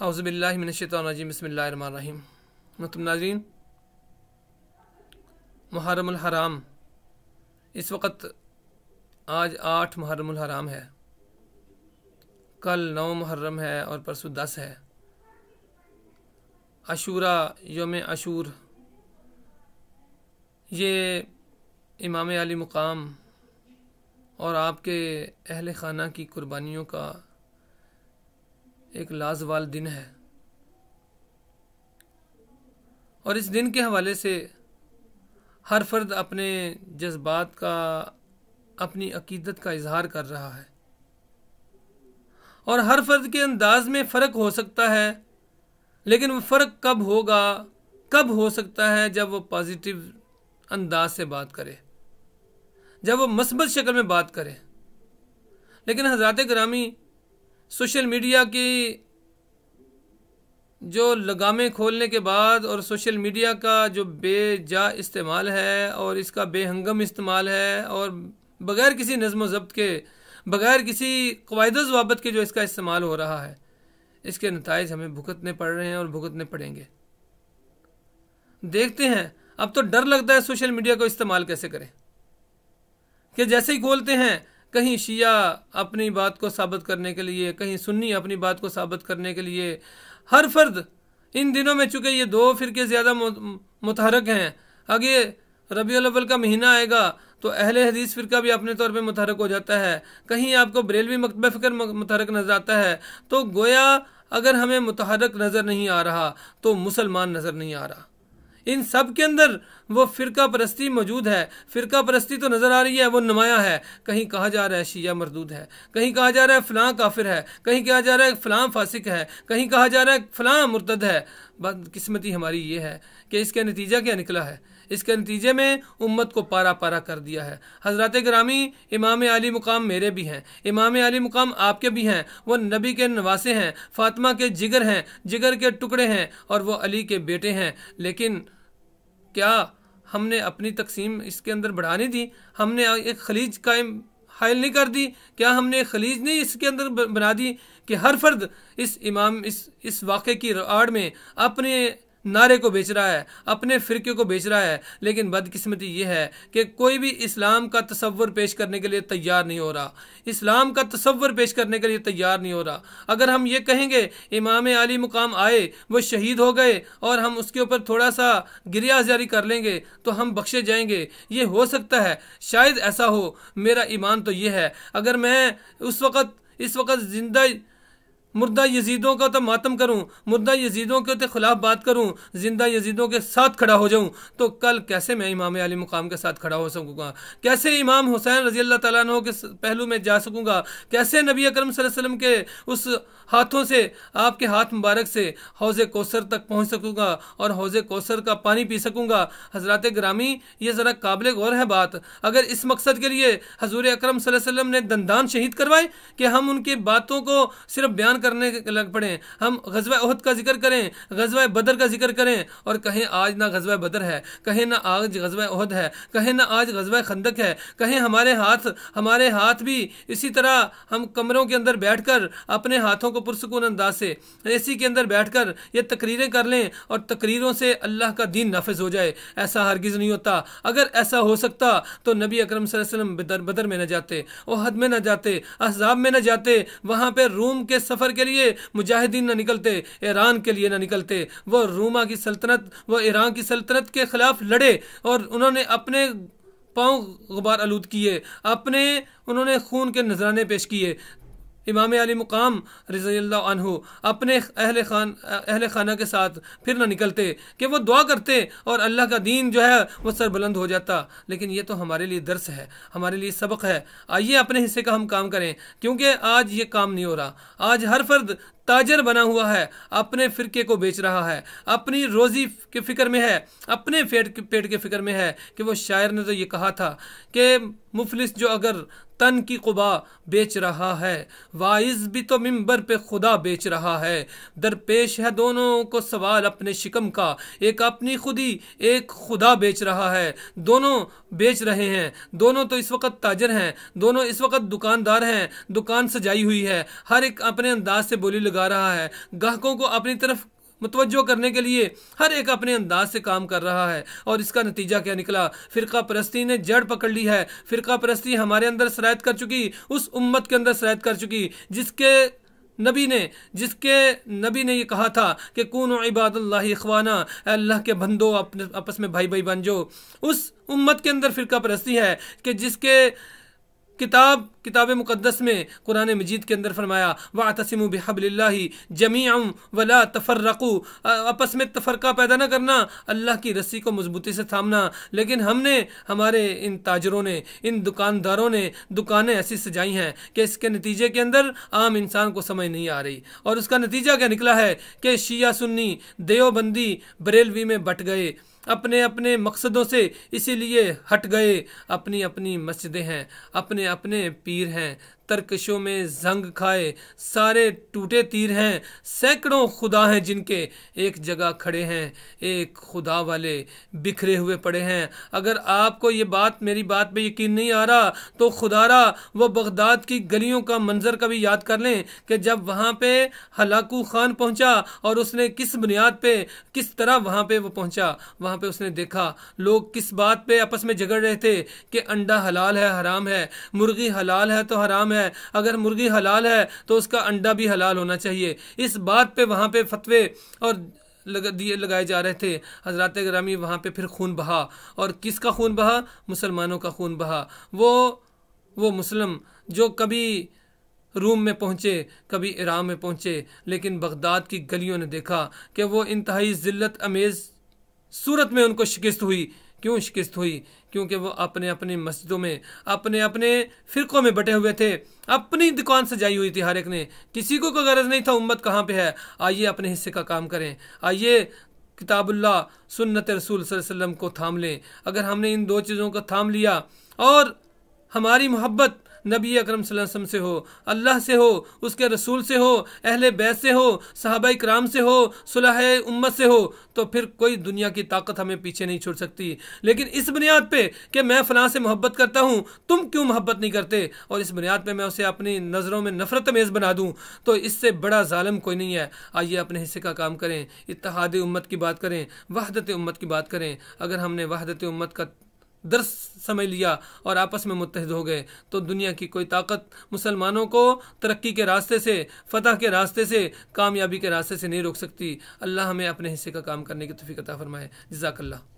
औज़ुबिल्लाहि मिनश्शैतानिर्रजीम बिस्मिल्लाहिर्रहमानिर्रहीम। मोहतरम नाज़रीन, मुहर्रमुल हराम इस वक्त आज 8 मुहर्रमुल हराम है, कल 9 मुहर्रम है और परसों 10 है। अशूरा यौम अशूर, ये इमाम अली मुकाम और आपके अहले खाना की कुर्बानियों का एक लाजवाल दिन है। और इस दिन के हवाले से हर फर्द अपने जज्बात का, अपनी अकीदत का इजहार कर रहा है और हर फर्द के अंदाज में फ़र्क हो सकता है, लेकिन वो फ़र्क कब होगा, कब हो सकता है जब वो पॉजिटिव अंदाज से बात करे, जब वो मस्बत शक्ल में बात करे। लेकिन हज़रात गिरामी, सोशल मीडिया की जो लगामें खोलने के बाद और सोशल मीडिया का जो बेजा इस्तेमाल है और इसका बेहंगम इस्तेमाल है और बग़ैर किसी नज़्म ज़ब्त के, बग़ैर किसी क़वाइद ज़वाबित के जो इसका इस्तेमाल हो रहा है, इसके नताइज हमें भुगतने पड़ रहे हैं और भुगतने पड़ेंगे। देखते हैं, अब तो डर लगता है सोशल मीडिया को इस्तेमाल कैसे करें, कि जैसे ही खोलते हैं कहीं शिया अपनी बात को साबित करने के लिए, कहीं सुन्नी अपनी बात को साबित करने के लिए। हर फर्द इन दिनों में, चूँकि ये 2 फ़िरके ज़्यादा मुतहरक हैं, आगे रबीउल अव्वल का महीना आएगा तो अहले हदीस फ़िरका भी अपने तौर पे मुतहरक हो जाता है, कहीं आपको बरेलवी मकतबा फ़िक्र मुतहरक नज़र आता है। तो गोया अगर हमें मुतहरक नज़र नहीं आ रहा तो मुसलमान नज़र नहीं आ रहा। इन सब के अंदर वो फ़िरका परस्ती मौजूद है। फ़िरका परस्ती तो नज़र आ रही है, वो नुमाया है। कहीं कहा जा रहा है शिया मरदूद है, कहीं कहा जा रहा है फ़लाँ काफिर है, कहीं कहा जा रहा है फ़लाँ फासिक है, कहीं कहा जा रहा है फ़लाँ मुर्तद है। बदकिस्मती हमारी ये है कि इसका नतीजा क्या निकला है। इसके नतीजे में उम्मत को पारा पारा कर दिया है। हज़रात गिरामी, इमाम अली मुकाम मेरे भी हैं, इमाम अली मुकाम आपके भी हैं। वो नबी के नवासे हैं, फ़ातिमा के जिगर हैं, जिगर के टुकड़े हैं और वो अली के बेटे हैं। लेकिन क्या हमने अपनी तकसीम इसके अंदर बढ़ाने दी? हमने एक खलीज कायम हायल नहीं कर दी? क्या हमने एक खलीज नहीं इसके अंदर बना दी कि हर फर्द इस वाक़े की आड़ में अपने नारे को बेच रहा है, अपने फ़िरके को बेच रहा है। लेकिन बदकिस्मती ये है कि कोई भी इस्लाम का तसव्वुर पेश करने के लिए तैयार नहीं हो रहा, इस्लाम का तसव्वुर पेश करने के लिए तैयार नहीं हो रहा। अगर हम ये कहेंगे इमाम अली मुकाम आए, वो शहीद हो गए और हम उसके ऊपर थोड़ा सा गिरिया जारी कर लेंगे तो हम बख्शे जाएंगे, ये हो सकता है, शायद ऐसा हो। मेरा ईमान तो ये है, अगर मैं इस वक्त जिंदा मुर्दा यजीदों का तो मातम करूं, मुर्दा यजीदों के तो खिलाफ बात करूं, जिंदा यजीदों के साथ खड़ा हो जाऊं, तो कल कैसे मैं इमाम अली मुकाम के साथ खड़ा हो सकूंगा? कैसे इमाम हुसैन रजी अल्लाह तआला अन्हु के पहलू में जा सकूंगा? कैसे नबी अकरम सल्लल्लाहु अलैहि वसल्लम के उस हाथों से, आपके हाथ मुबारक से हौज़े कौसर तक पहुँच सकूंगा और हौज़े कौसर का पानी पी सकूंगा? हज़रात गिरामी, ये ज़रा काबिल गौर है बात। अगर इस मकसद के लिए हज़ूर अकरम सल्लल्लाहु अलैहि वसल्लम ने दंदान शहीद करवाए कि हम उनकी बातों को सिर्फ बयान करने लग पड़े, हम ग़ज़वा उहद का जिक्र करें, ग़ज़वा बदर का जिक्र करें और कहें आज ना ग़ज़वा बदर है, कहें ना आज ग़ज़वा उहद है, कहें ना आज ग़ज़वा खंदक है, कहें हमारे हाथ भी इसी तरह हम कमरों के अंदर बैठकर अपने हाथों को पुरसुकून अंदाज से एसी के अंदर बैठकर ये तकरीरें कर लें और तकरीरों से अल्लाह का दीन नाफिज हो जाए। ऐसा हरगिज़ नहीं होता। अगर ऐसा हो सकता तो नबी अकरम सल्लल्लाहु अलैहि वसल्लम बदर में न जाते, उहद में न जाते, अहज़ाब में न जाते, वहाँ पे रूम के सफ़र के लिए मुजाहिदीन न निकलते, ईरान के लिए न निकलते। वो रूमा की सल्तनत, वो ईरान की सल्तनत के ख़िलाफ़ लड़े और उन्होंने अपने पाँव गुबार आलूद किए, उन्होंने खून के नजराने पेश किए। इमाम अली मुकाम रज़ियल्लाहु अन्हु अपने अहले खाना के साथ फिर ना निकलते कि वो दुआ करते और अल्लाह का दीन जो है वो सरबुलंद हो जाता। लेकिन ये तो हमारे लिए दर्स है, हमारे लिए सबक है। आइए अपने हिस्से का हम काम करें, क्योंकि आज ये काम नहीं हो रहा। आज हर फर्द ताजर बना हुआ है, अपने फ़िरके को बेच रहा है, अपनी रोज़ी के फ़िक्र में है, अपने पेट के फ़िक्र में है। कि वो शायर ने तो ये कहा था कि मुफलिस जो अगर तन की क़ुबा बेच रहा है, वाइज भी तो मिंबर पे खुदा बेच रहा है। दरपेश है दोनों को सवाल अपने शिकम का, एक अपनी खुदी एक खुदा बेच रहा है। दोनों बेच रहे हैं, दोनों तो इस वक्त ताजर हैं, दोनों इस वक्त दुकानदार हैं। दुकान सजाई हुई है, हर एक अपने अंदाज से बोली लगा रहा है, ग्राहकों को अपनी तरफ मुतवज्जो करने के लिए हर एक अपने अंदाज से काम कर रहा है। और इसका नतीजा क्या निकला? फ़िरका परस्ती ने जड़ पकड़ ली है। फ़िरका परस्ती हमारे अंदर सरायत कर चुकी, उस उम्मत के अंदर सरायत कर चुकी जिसके नबी ने ये कहा था कि कूनु इबादुल्लाहि इख्वाना, अल्लाह के बंदो अपने आपस में भाई भाई बन जाओ। उस उम्मत के अंदर फ़िरका परस्ती है कि जिसके किताब मुक़द्दस में कुरान मजीद के अंदर फरमाया वातसिमु बिहब्लिल्लाहि जमीअन वला तफर्रकू, आपस में तफरका पैदा ना करना, अल्लाह की रस्सी को मजबूती से थामना। लेकिन हमारे इन ताजरों ने, इन दुकानदारों ने दुकानें ऐसी सजाई हैं कि इसके नतीजे के अंदर आम इंसान को समझ नहीं आ रही। और उसका नतीजा क्या निकला है कि शिया सुन्नी देवबंदी बरेलवी में बट गए, अपने अपने मकसदों से इसीलिए हट गए। अपनी अपनी मस्जिदें हैं, अपने अपने पीर हैं, तरकशों में जंग खाए सारे टूटे तीर हैं। सैकड़ों खुदा हैं जिनके एक जगह खड़े हैं, एक खुदा वाले बिखरे हुए पड़े हैं। अगर आपको ये बात, मेरी बात पे यकीन नहीं आ रहा तो खुदारा वो बगदाद की गलियों का मंजर कभी याद कर लें कि जब वहाँ पे हलाकू खान पहुँचा और उसने किस बुनियाद पे, किस तरह वहाँ पे वो पहुँचा। वहाँ पे उसने देखा लोग किस बात पे आपस में झगड़ रहे थे कि अंडा हलाल है हराम है, मुर्गी हलाल है तो हराम है, अगर मुर्गी हलाल है तो उसका अंडा भी हलाल होना चाहिए। इस बात पे वहाँ पे फतवे और लगाए जा रहे थे। हजरत ग्रामी वहाँ पे फिर खून बहा, और किसका खून बहा? मुसलमानों का खून बहा। वो मुस्लिम जो कभी रूम में पहुँचे, कभी ईरान में पहुँचे, लेकिन बगदाद की गलियों ने देखा कि वो इंतहाई ज़िल्लत अमेज़ सूरत में उनको शिकस्त हुई। क्यों शिकस्त हुई? क्योंकि वो अपने अपनी मस्जिदों में, अपने अपने फ़िरक़ों में बटे हुए थे, अपनी दुकान सजाई हुई थी हर एक ने। किसी को कोई गरज नहीं था उम्मत कहाँ पे है। आइए अपने हिस्से का काम करें, आइए किताबुल्लाह सुन्नत रसूल सल्लल्लाहु अलैहि वसल्लम को थाम लें। अगर हमने इन दो चीज़ों को थाम लिया और हमारी मोहब्बत नबी अकरम सल्लल्लाहु अलैहि वसल्लम से हो, अल्लाह से हो, उसके रसूल से हो, अहले बैत से हो, सहाबाए किराम से हो, सुलह उम्मत से हो, तो फिर कोई दुनिया की ताकत हमें पीछे नहीं छोड़ सकती। लेकिन इस बुनियाद पे कि मैं फ़लाँ से मोहब्बत करता हूँ, तुम क्यों मोहब्बत नहीं करते, और इस बुनियाद पे मैं उसे अपनी नज़रों में नफ़रत अमेज़ बना दूँ, तो इससे बड़ा ज़ालिम कोई नहीं है। आइए अपने हिस्से का काम करें, इत्तेहाद उम्मत की बात करें, वहदत उम्मत की बात करें। अगर हमने वहदत उम्मत का दर्स समझ लिया और आपस में मुत्तहिद हो गए तो दुनिया की कोई ताकत मुसलमानों को तरक्की के रास्ते से, फतह के रास्ते से, कामयाबी के रास्ते से नहीं रोक सकती। अल्लाह हमें अपने हिस्से का काम करने की तौफीक अता फरमाए। जज़ाकल्लाह।